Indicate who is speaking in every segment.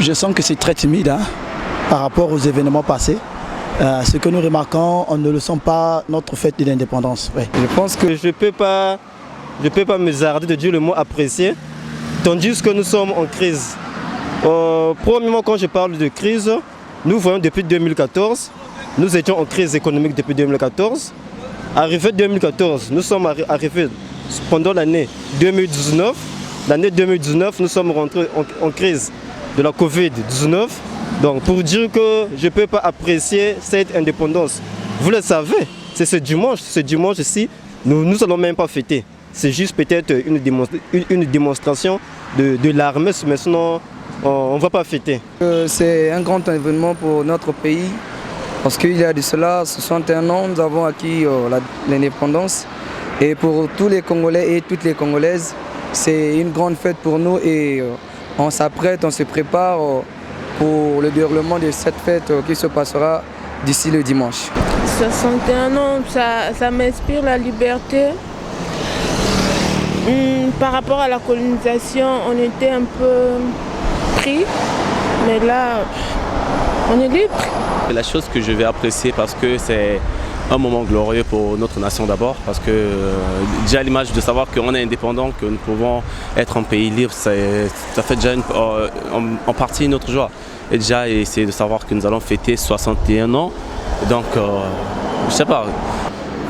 Speaker 1: Je sens que c'est très timide par rapport aux événements passés. Ce que nous remarquons, on ne le sent pas notre fête de l'indépendance. Ouais.
Speaker 2: Je pense que je ne peux pas me zarder de dire le mot apprécier, tandis que nous sommes en crise. Premièrement, quand je parle de crise, nous voyons depuis 2014, nous étions en crise économique depuis 2014. Arrivé 2014, nous sommes arrivés pendant l'année 2019. L'année 2019, nous sommes rentrés en crise de la Covid-19. Donc pour dire que je ne peux pas apprécier cette indépendance, vous le savez, c'est ce dimanche-ci, nous n'allons même pas fêter. C'est juste peut-être une démonstration de l'armée, mais sinon on ne va pas fêter.
Speaker 3: C'est un grand événement pour notre pays, parce qu'il y a de cela 61 ans, nous avons acquis l'indépendance. Et pour tous les Congolais et toutes les Congolaises, c'est une grande fête pour nous et on s'apprête, on se prépare pour le déroulement de cette fête qui se passera d'ici le dimanche.
Speaker 4: 61 ans, ça m'inspire la liberté. Par rapport à la colonisation, on était un peu pris, mais là, on est libre.
Speaker 5: La chose que je vais apprécier parce que c'est un moment glorieux pour notre nation d'abord, parce que déjà l'image de savoir qu'on est indépendant, que nous pouvons être un pays libre, ça fait déjà en partie notre joie. Et déjà essayer de savoir que nous allons fêter 61 ans, donc je sais pas.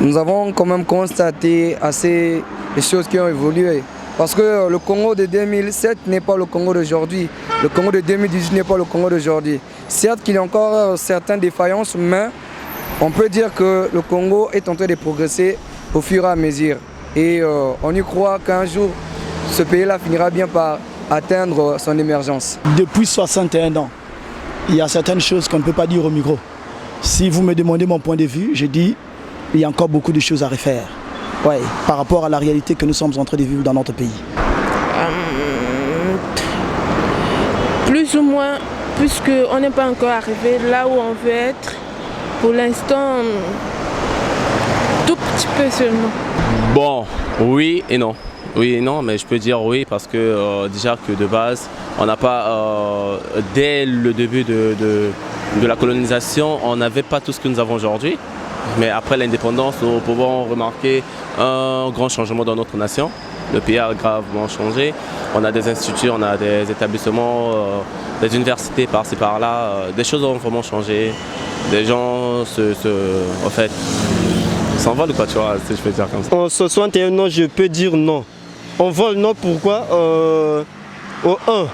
Speaker 3: Nous avons quand même constaté assez les choses qui ont évolué. Parce que le Congo de 2007 n'est pas le Congo d'aujourd'hui. Le Congo de 2018 n'est pas le Congo d'aujourd'hui. Certes qu'il y a encore certaines défaillances, mais on peut dire que le Congo est en train de progresser au fur et à mesure. Et on y croit qu'un jour, ce pays-là finira bien par atteindre son émergence.
Speaker 1: Depuis 61 ans, il y a certaines choses qu'on ne peut pas dire au micro. Si vous me demandez mon point de vue, je dis qu'il y a encore beaucoup de choses à refaire. Ouais, par rapport à la réalité que nous sommes en train de vivre dans notre pays.
Speaker 4: Plus ou moins, puisqu'on n'est pas encore arrivé là où on veut être. Pour l'instant, tout petit peu seulement.
Speaker 5: Bon, oui et non. Oui et non, mais je peux dire oui parce que déjà que de base, on n'a pas, dès le début de la colonisation, on n'avait pas tout ce que nous avons aujourd'hui. Mais après l'indépendance, nous pouvons remarquer un grand changement dans notre nation. Le pays a gravement changé. On a des instituts, on a des établissements, des universités par-ci par-là. Des choses ont vraiment changé. Des gens s'envolent quoi, tu vois, si je peux dire comme ça.
Speaker 2: En 61 ans, je peux dire non. On vole non, pourquoi au 1,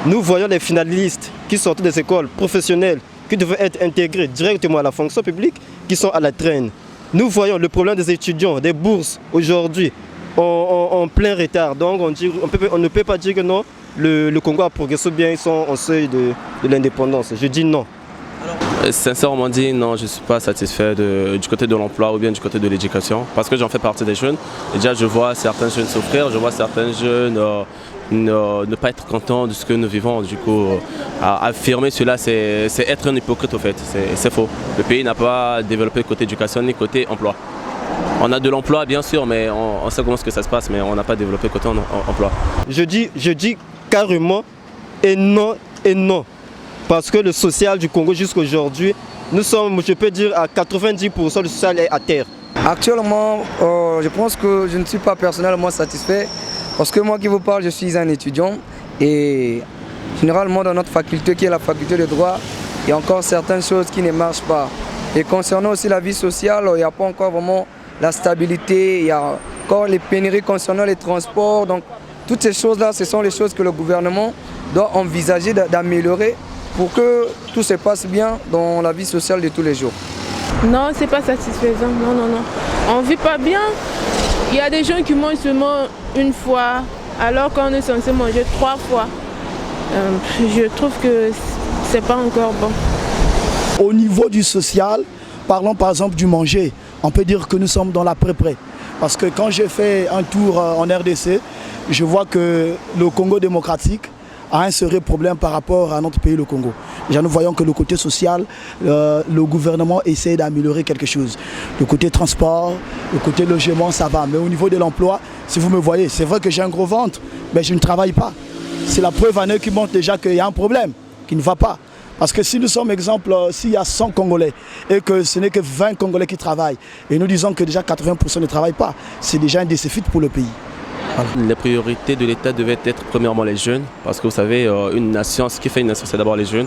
Speaker 2: nous voyons les finalistes qui sortent des écoles professionnelles qui devaient être intégrés directement à la fonction publique, qui sont à la traîne. Nous voyons le problème des étudiants, des bourses aujourd'hui en plein retard. Donc on ne peut pas dire que non, le Congo a progressé bien, ils sont en seuil de l'indépendance. Je dis non.
Speaker 5: Sincèrement dit, non, je ne suis pas satisfait du côté de l'emploi ou bien du côté de l'éducation parce que j'en fais partie des jeunes. Et déjà, je vois certains jeunes souffrir, je vois certains jeunes ne pas être contents de ce que nous vivons. Du coup, affirmer cela, c'est être un hypocrite au fait, c'est faux. Le pays n'a pas développé côté éducation ni côté emploi. On a de l'emploi bien sûr, mais on sait comment ça se passe, mais on n'a pas développé côté emploi.
Speaker 2: Je dis carrément et non et non. Parce que le social du Congo jusqu'à aujourd'hui, nous sommes, je peux dire, à 90% du social est à terre.
Speaker 3: Actuellement, je pense que je ne suis pas personnellement satisfait. Parce que moi qui vous parle, je suis un étudiant. Et généralement dans notre faculté, qui est la faculté de droit, il y a encore certaines choses qui ne marchent pas. Et concernant aussi la vie sociale, il n'y a pas encore vraiment la stabilité. Il y a encore les pénuries concernant les transports. Donc toutes ces choses-là, ce sont les choses que le gouvernement doit envisager d'améliorer pour que tout se passe bien dans la vie sociale de tous les jours.
Speaker 4: Non, c'est pas satisfaisant, non. On vit pas bien. Il y a des gens qui mangent seulement une fois, alors qu'on est censé manger 3 fois. Je trouve que c'est pas encore bon.
Speaker 1: Au niveau du social, parlons par exemple du manger, on peut dire que nous sommes dans l'après-près. Parce que quand j'ai fait un tour en RDC, je vois que le Congo démocratique a un sérieux problème par rapport à notre pays, le Congo. Déjà, nous voyons que le côté social, le gouvernement essaie d'améliorer quelque chose. Le côté transport, le côté logement, ça va. Mais au niveau de l'emploi, si vous me voyez, c'est vrai que j'ai un gros ventre, mais je ne travaille pas. C'est la preuve en eux qui montre déjà qu'il y a un problème. qui ne va pas. Parce que si nous sommes, exemple, s'il y a 100 Congolais et que ce n'est que 20 Congolais qui travaillent, et nous disons que déjà 80% ne travaillent pas, c'est déjà un déficit pour le pays. Voilà.
Speaker 5: Les priorités de l'État devaient être premièrement les jeunes, parce que vous savez, une nation, ce qui fait une nation, c'est d'abord les jeunes.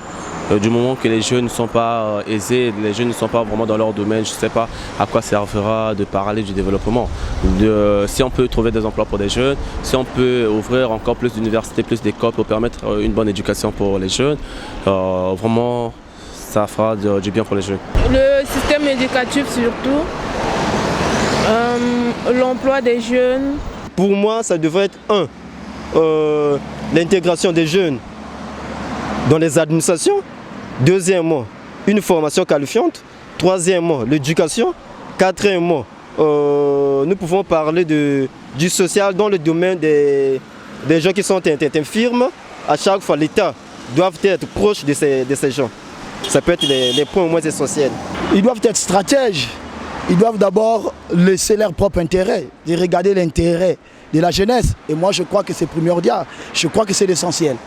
Speaker 5: Du moment que les jeunes ne sont pas aisés, les jeunes ne sont pas vraiment dans leur domaine, je ne sais pas à quoi servira de parler du développement. Si on peut trouver des emplois pour des jeunes, si on peut ouvrir encore plus d'universités, plus d'écoles pour permettre une bonne éducation pour les jeunes, vraiment ça fera du bien pour les jeunes.
Speaker 4: Le système éducatif surtout, l'emploi des jeunes.
Speaker 2: Pour moi, ça devrait être l'intégration des jeunes dans les administrations. Deuxièmement, une formation qualifiante. Troisièmement, l'éducation. Quatrièmement, nous pouvons parler du social dans le domaine des gens qui sont infirmes. À chaque fois, l'État doit être proche de ces gens. Ça peut être les points moins essentiels.
Speaker 1: Ils doivent être stratèges. Ils doivent d'abord laisser leur propre intérêt, de regarder l'intérêt de la jeunesse. Et moi, je crois que c'est primordial. Je crois que c'est l'essentiel.